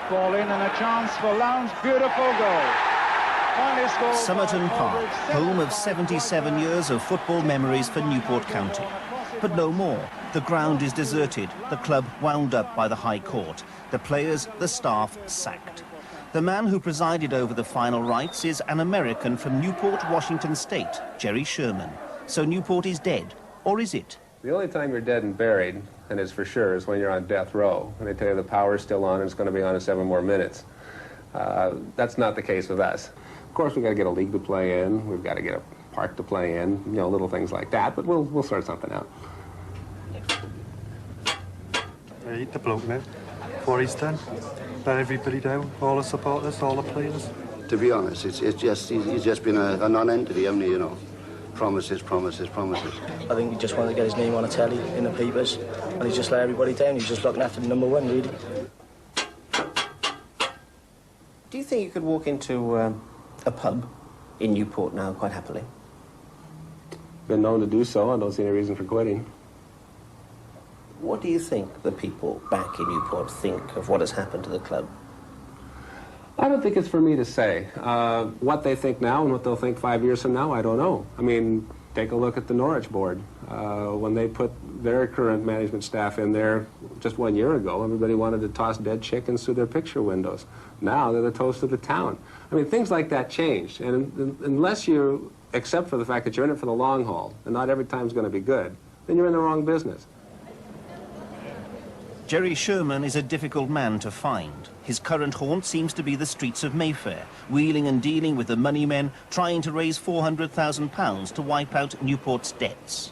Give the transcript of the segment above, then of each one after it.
ball in and a chance for Lowndes. Beautiful goal. Somerton Park, home of 77 years of football memories for Newport County. But no more. The ground is deserted, the club wound up by the High Court, the players, the staff sacked. The man who presided over the final rites is an American from Newport, Washington State, Jerry Sherman. So Newport is dead, or is it? The only time you're dead and buried, and it's for sure, is when you're on death row. And they tell you the power's still on and it's going to be on in 7 more minutes. That's not the case with us. Of course, we've got to get a league to play in. We've got to get a park to play in, you know, little things like that. But we'll sort something out. Eat the bloke now. Before he's done. Let everybody down, all the supporters, all the players. To be honest, he's just been a non-entity, hasn't he, you know? Promises, promises, promises. I think he just wanted to get his name on a telly in the papers, and he just let everybody down. He's just looking after the number one, really. Do you think you could walk into a pub in Newport now quite happily? Been known to do so. I don't see any reason for quitting. What do you think the people back in Newport think of what has happened to the club? I don't think it's for me to say. What they think now and what they'll think 5 years from now, I don't know. I mean, take a look at the Norwich board. When they put their current management staff in there just 1 year ago, everybody wanted to toss dead chickens through their picture windows. Now they're the toast of the town. I mean, things like that changed. And unless you accept for the fact that you're in it for the long haul, and not every time's going to be good, then you're in the wrong business. Jerry Sherman is a difficult man to find. His current haunt seems to be the streets of Mayfair, wheeling and dealing with the money men, trying to raise £400,000 to wipe out Newport's debts.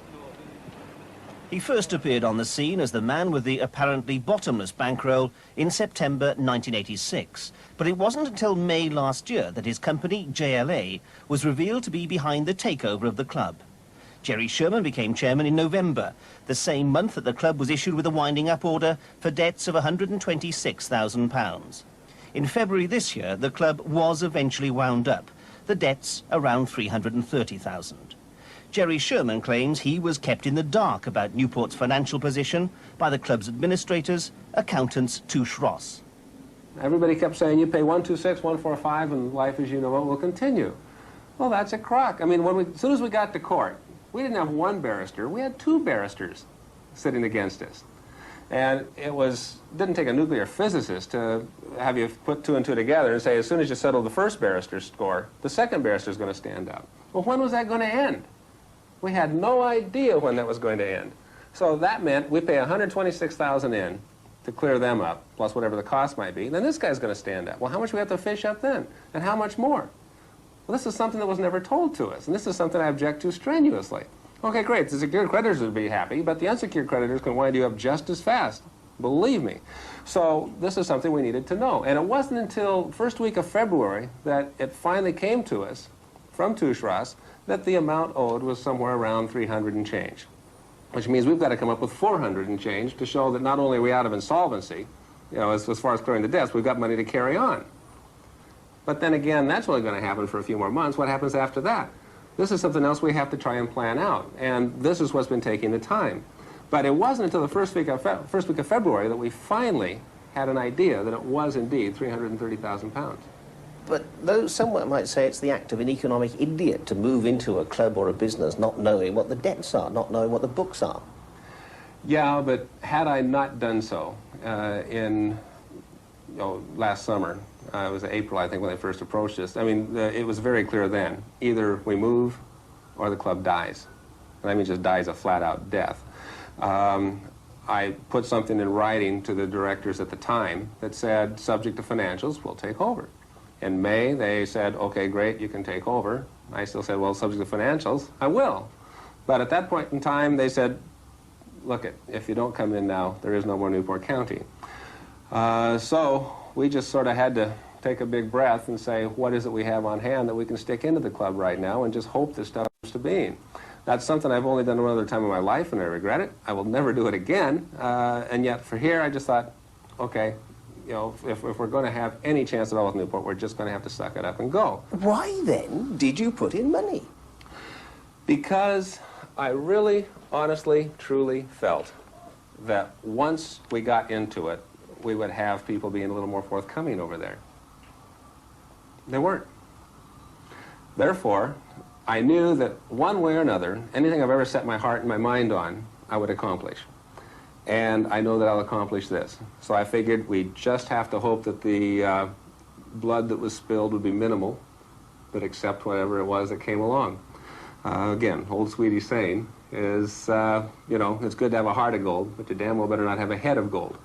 He first appeared on the scene as the man with the apparently bottomless bankroll in September 1986. But it wasn't until May last year that his company, JLA, was revealed to be behind the takeover of the club. Jerry Sherman became chairman in November, the same month that the club was issued with a winding-up order for debts of £126,000. In February this year, the club was eventually wound up, the debts around £330,000. Jerry Sherman claims he was kept in the dark about Newport's financial position by the club's administrators, accountants Touche Ross. Everybody kept saying, you pay 126, 145, and life as you know it will continue. Well, that's a crock. I mean, as soon as we got to court, we didn't have one barrister, we had 2 barristers sitting against us. And didn't take a nuclear physicist to have you put 2 and 2 together and say, as soon as you settle the first barrister's score, the second barrister's going to stand up. Well, when was that going to end? We had no idea when that was going to end. So that meant we pay $126,000 in to clear them up, plus whatever the cost might be. Then this guy's going to stand up. Well, how much do we have to fish up then? And how much more? Well, this is something that was never told to us, and this is something I object to strenuously. Okay, great, the secured creditors would be happy, but the unsecured creditors can wind you up just as fast, believe me. So this is something we needed to know. And it wasn't until first week of February that it finally came to us from Touche Ross that the amount owed was somewhere around 300 and change, which means we've got to come up with 400 and change to show that not only are we out of insolvency, you know, as far as clearing the debts, we've got money to carry on. But then again, that's only going to happen for a few more months. What happens after that? This is something else we have to try and plan out, and this is what's been taking the time. But it wasn't until the first week of February that we finally had an idea that it was indeed £330,000. But though someone might say it's the act of an economic idiot to move into a club or a business not knowing what the debts are, not knowing what the books are. Yeah, but had I not done so last summer, it was April, I think, when they first approached us. I mean, it was very clear then. Either we move or the club dies. And I mean just dies a flat-out death. I put something in writing to the directors at the time that said, subject to financials, we'll take over. In May, they said, okay, great, you can take over. I still said, well, subject to financials, I will. But at that point in time, they said, look, if you don't come in now, there is no more Newport County. So we just sort of had to take a big breath and say, what is it we have on hand that we can stick into the club right now and just hope this stuff comes to being. That's something I've only done one other time in my life, and I regret it. I will never do it again. And yet for here, I just thought, okay, you know, if we're going to have any chance at all with Newport, we're just going to have to suck it up and go. Why then did you put in money? Because I really, honestly, truly felt that once we got into it, we would have people being a little more forthcoming over there. They weren't. Therefore, I knew that one way or another, anything I've ever set my heart and my mind on, I would accomplish. And I know that I'll accomplish this. So I figured we'd just have to hope that the blood that was spilled would be minimal, but accept whatever it was that came along. Again, old sweetie saying is, you know, it's good to have a heart of gold, but you damn well better not have a head of gold.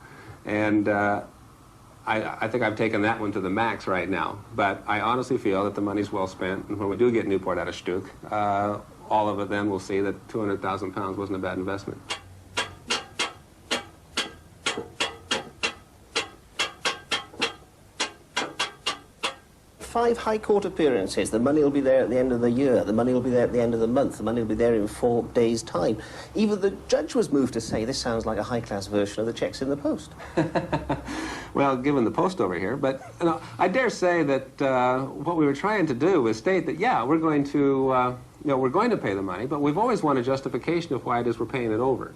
And I think I've taken that one to the max right now. But I honestly feel that the money's well spent, and when we do get Newport out of Stuk, all of it then we'll see that £200,000 wasn't a bad investment. 5 High Court appearances. The money will be there at the end of the year. The money will be there at the end of the month. The money will be there in 4 days' time. Even the judge was moved to say this sounds like a high-class version of the checks in the post. Well, given the post over here, but you know, I dare say that what we were trying to do was state that, yeah, we're going to, you know, we're going to pay the money, but we've always wanted justification of why it is we're paying it over.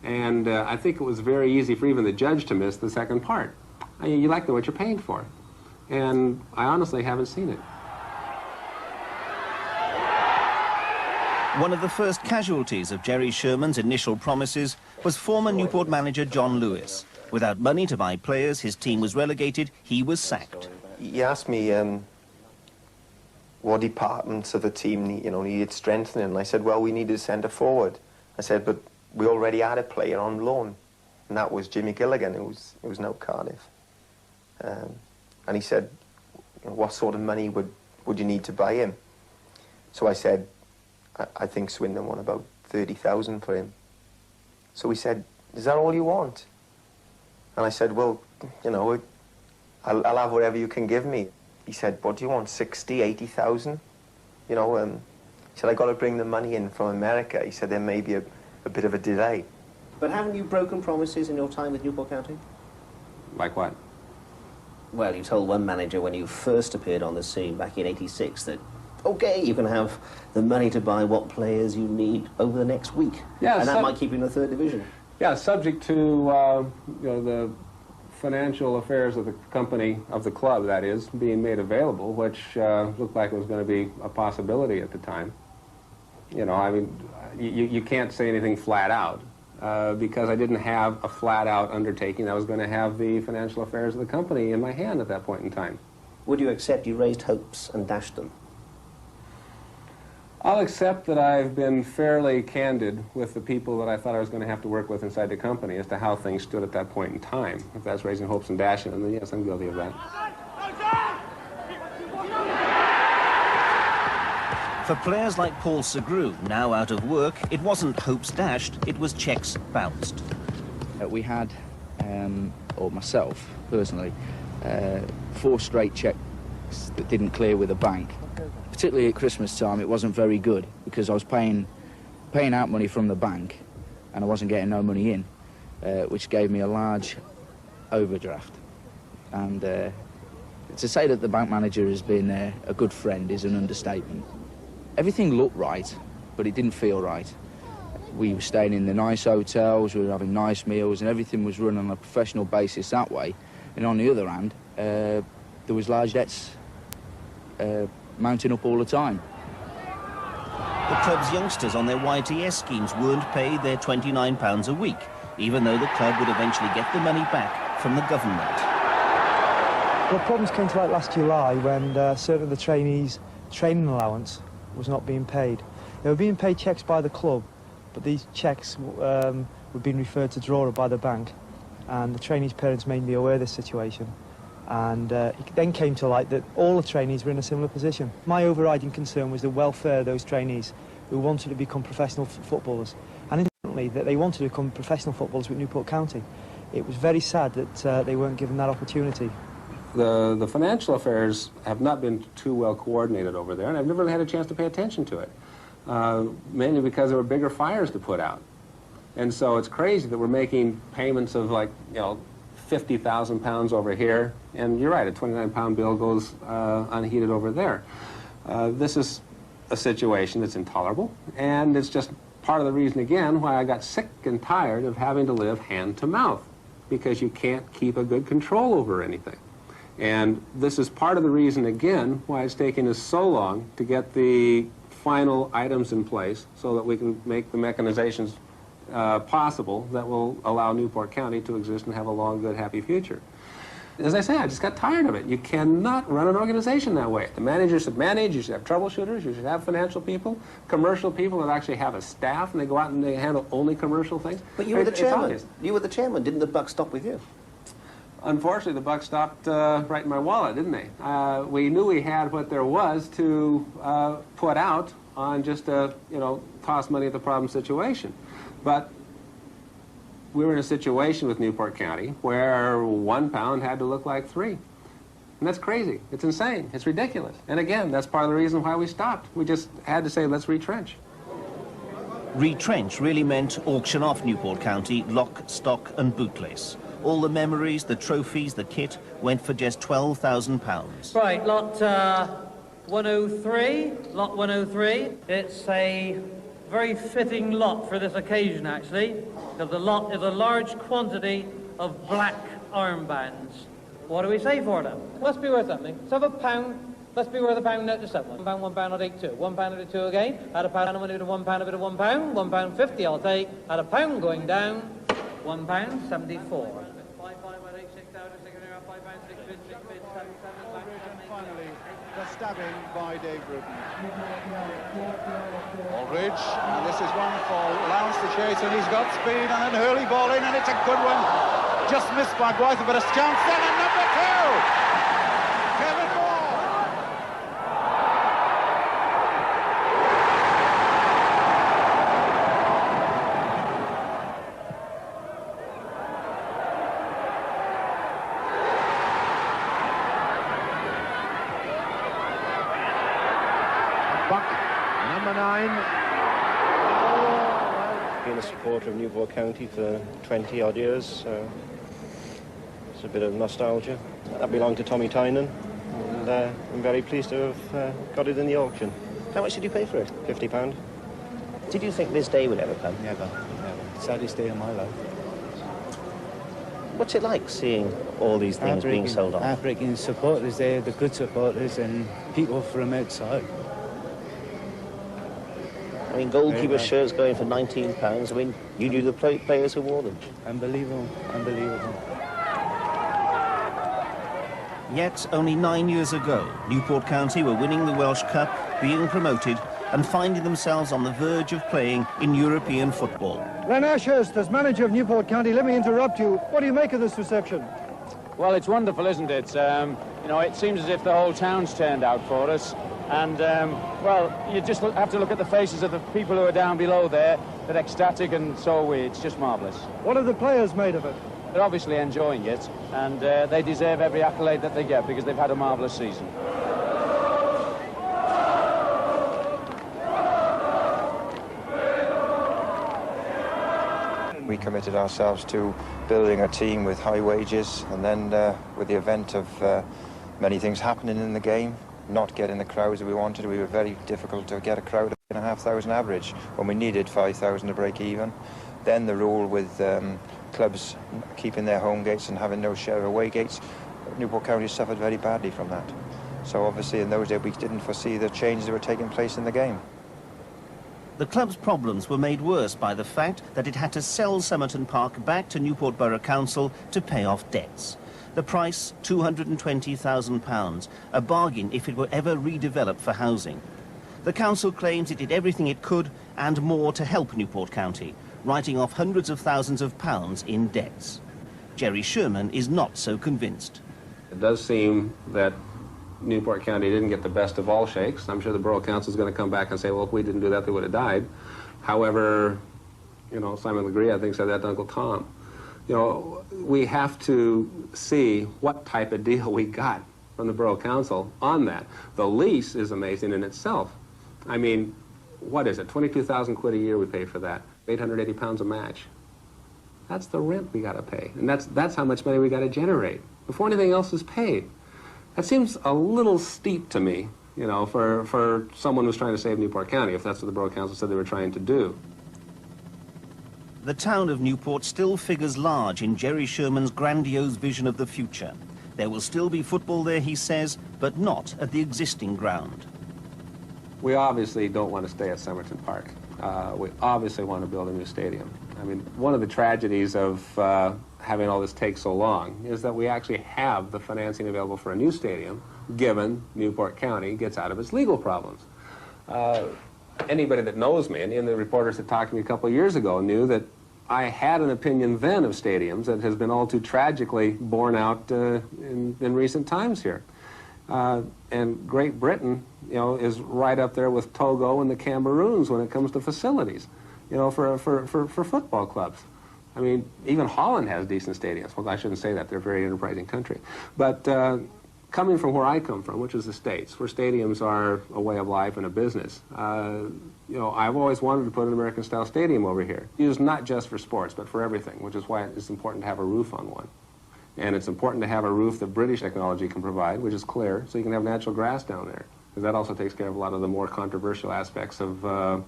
And I think it was very easy for even the judge to miss the second part. I mean, you like to know what you're paying for. And I honestly haven't seen it. One of the first casualties of Jerry Sherman's initial promises was former Newport manager John Lewis. Without money to buy players, his team was relegated, he was sacked. He asked me what departments of the team needed strengthening. And I said, well, we needed a centre forward. I said, but we already had a player on loan, and that was Jimmy Gilligan, who was now Cardiff. And he said, what sort of money would you need to buy him? So I said, I think Swindon won about 30,000 for him. So he said, is that all you want? And I said, well, you know, I'll have whatever you can give me. He said, what do you want, 60, 80,000? You know, he said, I got to bring the money in from America. He said, there may be a bit of a delay. But haven't you broken promises in your time with Newport County? Like what? Well, you told one manager when you first appeared on the scene back in '86 that, OK, you can have the money to buy what players you need over the next week. Yeah, and that might keep you in the 3rd division. Yeah, subject to, you know, the financial affairs of the company, of the club, that is, being made available, which looked like it was going to be a possibility at the time. You know, I mean, you can't say anything flat out. Because I didn't have a flat-out undertaking. I was going to have the financial affairs of the company in my hand at that point in time. Would you accept you raised hopes and dashed them? I'll accept that I've been fairly candid with the people that I thought I was going to have to work with inside the company as to how things stood at that point in time. If that's raising hopes and dashing them, then yes, I'm guilty of that. For players like Paul Segru, now out of work, it wasn't hopes dashed, it was cheques bounced. We had, or myself personally, 4 straight cheques that didn't clear with a bank. Particularly at Christmas time, it wasn't very good because I was paying out money from the bank and I wasn't getting no money in, which gave me a large overdraft. And to say that the bank manager has been a good friend is an understatement. Everything looked right, but it didn't feel right. We were staying in the nice hotels, we were having nice meals, and everything was run on a professional basis that way. And on the other hand, there was large debts mounting up all the time. The club's youngsters on their YTS schemes weren't paid their £29 a week, even though the club would eventually get the money back from the government. Well, problems came to light last July when certain of the trainees' training allowance was not being paid. They were being paid cheques by the club, but these cheques were being referred to drawer by the bank, and the trainees' parents made me aware of this situation. And it then came to light that all the trainees were in a similar position. My overriding concern was the welfare of those trainees who wanted to become professional footballers, and importantly that they wanted to become professional footballers with Newport County. It was very sad that they weren't given that opportunity. The financial affairs have not been too well coordinated over there, and I've never really had a chance to pay attention to it, mainly because there were bigger fires to put out. And so it's crazy that we're making payments of, like, you know, £50,000 over here, and you're right, a £29 bill goes unheeded over there. This is a situation that's intolerable, and it's just part of the reason, again, why I got sick and tired of having to live hand to mouth. because you can't keep a good control over anything. And this is part of the reason, again, why it's taken us so long to get the final items in place so that we can make the mechanizations possible that will allow Newport County to exist and have a long, good, happy future. As I say, I just got tired of it. You cannot run an organization that way. The manager should manage, you should have troubleshooters, you should have financial people, commercial people that actually have a staff and they go out and they handle only commercial things. But you were the chairman. You were the chairman. Didn't the buck stop with you? Unfortunately, the buck stopped right in my wallet, didn't they? We knew we had what there was to put out on just a, toss money at the problem situation. But we were in a situation with Newport County where 1 pound had to look like 3. And that's crazy. It's insane. It's ridiculous. And again, that's part of the reason why we stopped. We just had to say, let's retrench. Retrench really meant auction off Newport County, lock, stock and bootlace. All the memories, the trophies, the kit went for just £12,000. Right, lot 103, lot 103. It's a very fitting lot for this occasion, actually, because the lot is a large quantity of black armbands. What do we say for them? Must be worth something. So £1, must be worth £1 note to someone. £1, £1, I'll take 2. £1, I'll take 2 again. At £1, I'm going to do £1, a bit of £1. £1.50 I'll take. At £1 going down, £1.74. Finally, the stabbing by Dave Bruton. Aldridge, and this is one for Lowndes to chase, and he's got speed, and then Hurley ball in, and it's a good one. Just missed by Blythe, but a chance then, and number 2! Kevin Moore! Buck, number 9. Been a supporter of Newport County for 20 odd years, so it's a bit of nostalgia. That belonged to Tommy Tynan, and I'm very pleased to have got it in the auction. How much did you pay for it? £50. Did you think this day would ever come? Never. Saddest day of my life. What's it like seeing all these things being sold off? Heartbreaking supporters there, the good supporters, and people from outside. I mean, goalkeeper shirts going for £19. I mean, you knew the players who wore them. Unbelievable, unbelievable. Yet, only 9 years ago, Newport County were winning the Welsh Cup, being promoted, and finding themselves on the verge of playing in European football. Len Ashurst, as manager of Newport County, let me interrupt you. What do you make of this reception? Well, it's wonderful, isn't it? It seems as if the whole town's turned out for us. And, well, you just have to look at the faces of the people who are down below there. They're ecstatic, and so are we. It's just marvellous. What have the players made of it? They're obviously enjoying it, and they deserve every accolade that they get because they've had a marvellous season. We committed ourselves to building a team with high wages, and then with the event of many things happening in the game, not getting the crowds that we wanted, we were very difficult to get a crowd of 5,500 average when we needed 5,000 to break even. Then the rule with clubs keeping their home gates and having no share of away gates, Newport County suffered very badly from that. So obviously in those days we didn't foresee the changes that were taking place in the game. The club's problems were made worse by the fact that it had to sell Somerton Park back to Newport Borough Council to pay off debts. The price, £220,000, a bargain if it were ever redeveloped for housing. The council claims it did everything it could and more to help Newport County, writing off hundreds of thousands of pounds in debts. Jerry Sherman is not so convinced. It does seem that Newport County didn't get the best of all shakes. I'm sure the Borough Council is going to come back and say, well, if we didn't do that, they would have died. However, Simon Legree, I think, said that to Uncle Tom. We have to see what type of deal we got from the Borough Council on that. The lease is amazing in itself. I mean, what is it, 22,000 quid a year we pay for that, 880 pounds a match. That's the rent we got to pay, and that's how much money we got to generate before anything else is paid. That seems a little steep to me, for someone who's trying to save Newport County, if that's what the Borough Council said they were trying to do. The town of Newport still figures large in Jerry Sherman's grandiose vision of the future. There will still be football there, he says, but not at the existing ground. We obviously don't want to stay at Somerton Park. We obviously want to build a new stadium. I mean, one of the tragedies of having all this take so long is that we actually have the financing available for a new stadium, given Newport County gets out of its legal problems. Anybody that knows me, and the reporters that talked to me a couple of years ago, knew that I had an opinion then of stadiums that has been all too tragically borne out in recent times here. And Great Britain, you know, is right up there with Togo and the Cameroons when it comes to facilities, you know, for football clubs. I mean, even Holland has decent stadiums. Well, I shouldn't say that. They're a very enterprising country. But coming from where I come from, which is the States, where stadiums are a way of life and a business, you know, I've always wanted to put an American-style stadium over here, used not just for sports, but for everything, which is why it's important to have a roof on one. And it's important to have a roof that British technology can provide, which is clear, so you can have natural grass down there. Because that also takes care of a lot of the more controversial aspects of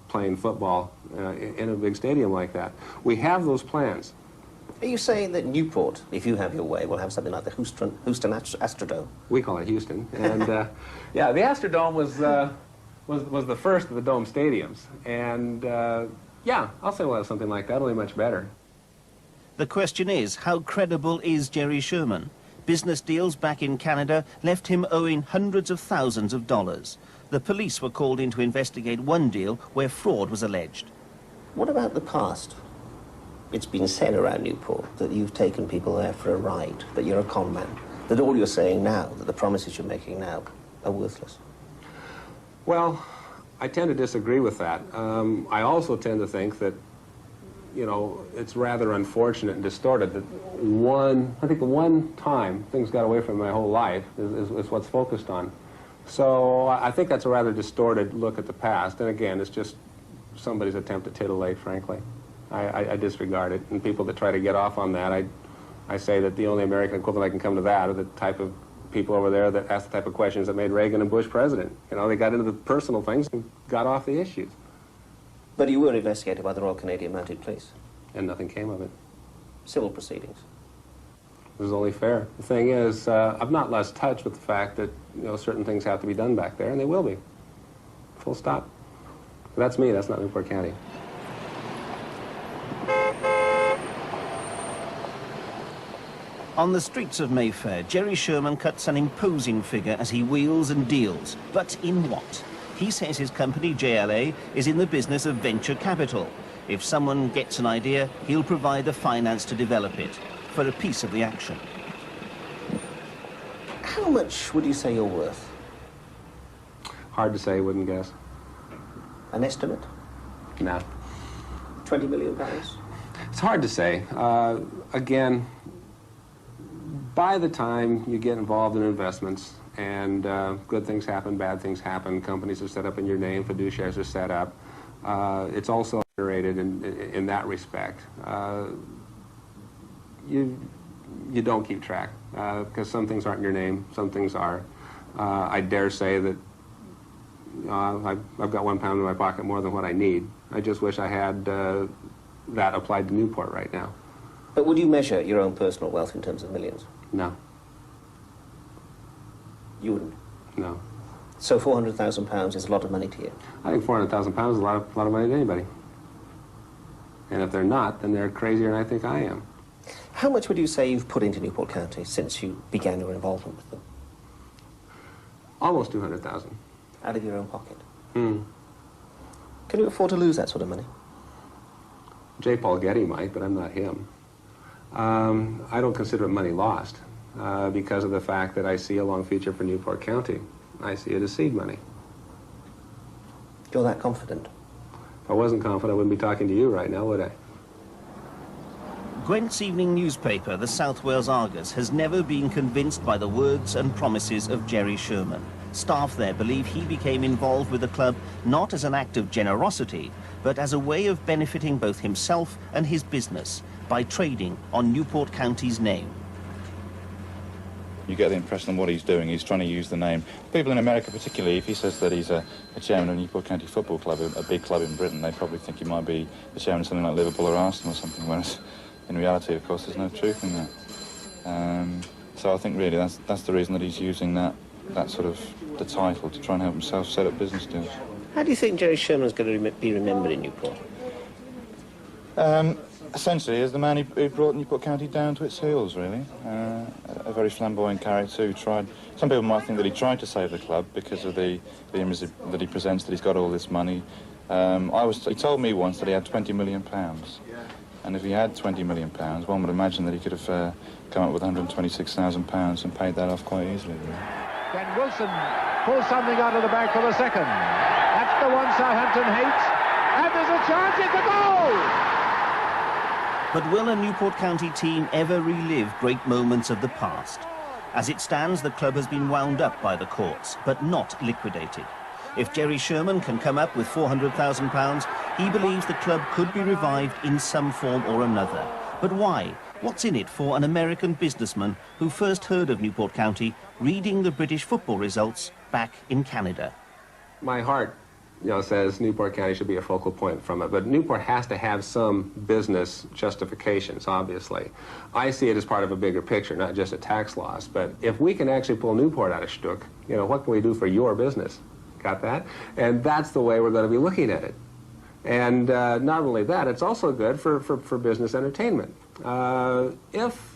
playing football in a big stadium like that. We have those plans. Are you saying that Newport, if you have your way, will have something like the Houston Astrodome? We call it Houston. And yeah, the Astrodome was the first of the dome stadiums. And yeah, I'll say we'll have something like that, only much better. The question is, how credible is Jerry Sherman? Business deals back in Canada left him owing hundreds of thousands of dollars. The police were called in to investigate one deal where fraud was alleged. What about the past? It's been said around Newport that you've taken people there for a ride, that you're a con man, that all you're saying now, that the promises you're making now, are worthless. Well, I tend to disagree with that. I also tend to think that, you know, it's rather unfortunate and distorted that I think the one time things got away from my whole life is what's focused on. So I think that's a rather distorted look at the past. And again, it's just somebody's attempt to titillate, frankly. I disregard it. And people that try to get off on that, I say that the only American equivalent I can come to that are the type of people over there that ask the type of questions that made Reagan and Bush president. You know, they got into the personal things and got off the issues. But you were investigated by the Royal Canadian Mounted Police. And nothing came of it. Civil proceedings. It was only fair. The thing is, I've not lost touch with the fact that, you know, certain things have to be done back there, and they will be. Full stop. But that's me, that's not Newport County. On the streets of Mayfair, Jerry Sherman cuts an imposing figure as he wheels and deals. But in what? He says his company, JLA, is in the business of venture capital. If someone gets an idea, he'll provide the finance to develop it, for a piece of the action. How much would you say you're worth? Hard to say, wouldn't guess. An estimate? No. £20 million? It's hard to say. Again, by the time you get involved in investments, and good things happen, bad things happen, companies are set up in your name, fiduciaries are set up, it's also generated in that respect. You don't keep track, because some things aren't in your name, some things are. I dare say that I've got £1 in my pocket more than what I need. I just wish I had that applied to Newport right now. But would you measure your own personal wealth in terms of millions? No. You wouldn't? No. So £400,000 is a lot of money to you? I think £400,000 is a lot of money to anybody. And if they're not, then they're crazier than I think I am. How much would you say you've put into Newport County since you began your involvement with them? Almost $200,000. Out of your own pocket? Hmm. Can you afford to lose that sort of money? J. Paul Getty might, but I'm not him. I don't consider it money lost because of the fact that I see a long future for Newport County. I see it as seed money. You're that confident? If I wasn't confident, I wouldn't be talking to you right now, would I? Gwent's evening newspaper, the South Wales Argus, has never been convinced by the words and promises of Jerry Sherman. Staff there believe he became involved with the club not as an act of generosity, but as a way of benefiting both himself and his business by trading on Newport County's name. you get the impression of what he's doing. He's trying to use the name. People in America particularly, if he says that he's a chairman of Newport County Football Club, a big club in Britain, they probably think he might be the chairman of something like Liverpool or Arsenal or something, whereas in reality, of course, there's no truth in that. So I think really that's the reason that he's using that sort of the title to try and help himself set up business deals. How do you think Jerry Sherman's going to be remembered in Newport? Essentially, as the man who brought Newport County down to its heels, really. A very flamboyant character who tried... Some people might think that he tried to save the club because of the image that he presents, that he's got all this money. He told me once that he had £20 million. And if he had £20 million, one would imagine that he could have come up with £126,000 and paid that off quite easily. Really. Can Wilson pull something out of the bag for the second? That's the one Southampton hates. And there's a chance, it's a goal! But will a Newport County team ever relive great moments of the past? As it stands, the club has been wound up by the courts, but not liquidated. If Jerry Sherman can come up with £400,000, he believes the club could be revived in some form or another. But why? What's in it for an American businessman who first heard of Newport County reading the British football results back in Canada? My heart, says Newport County should be a focal point from it, but Newport has to have some business justifications, obviously. I see it as part of a bigger picture, not just a tax loss, but if we can actually pull Newport out of shtick, what can we do for your business? Got that? And that's the way we're going to be looking at it. And not only that, it's also good for business entertainment. If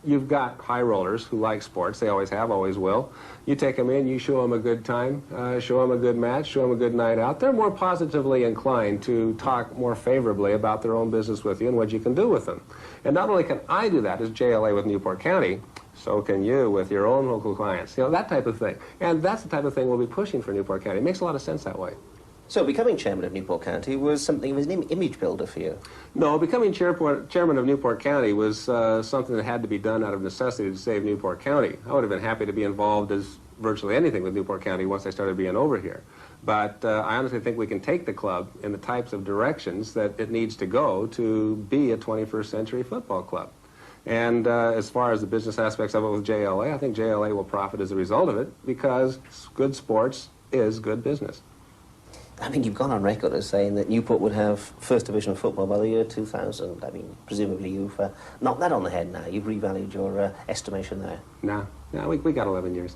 you've got high rollers who like sports, they always have, always will, you take them in, you show them a good time, show them a good match, show them a good night out, they're more positively inclined to talk more favorably about their own business with you and what you can do with them. And not only can I do that as JLA with Newport County, so can you with your own local clients, that type of thing. And that's the type of thing we'll be pushing for Newport County. It makes a lot of sense that way. So becoming chairman of Newport County was something of an image builder for you? No, becoming chairman of Newport County was something that had to be done out of necessity to save Newport County. I would have been happy to be involved as virtually anything with Newport County once I started being over here. But I honestly think we can take the club in the types of directions that it needs to go to be a 21st century football club. And as far as the business aspects of it with JLA, I think JLA will profit as a result of it because good sports is good business. I mean, you've gone on record as saying that Newport would have First Division football by the year 2000. I mean, presumably you've knocked that on the head now. You've revalued your estimation there. No, we got 11 years.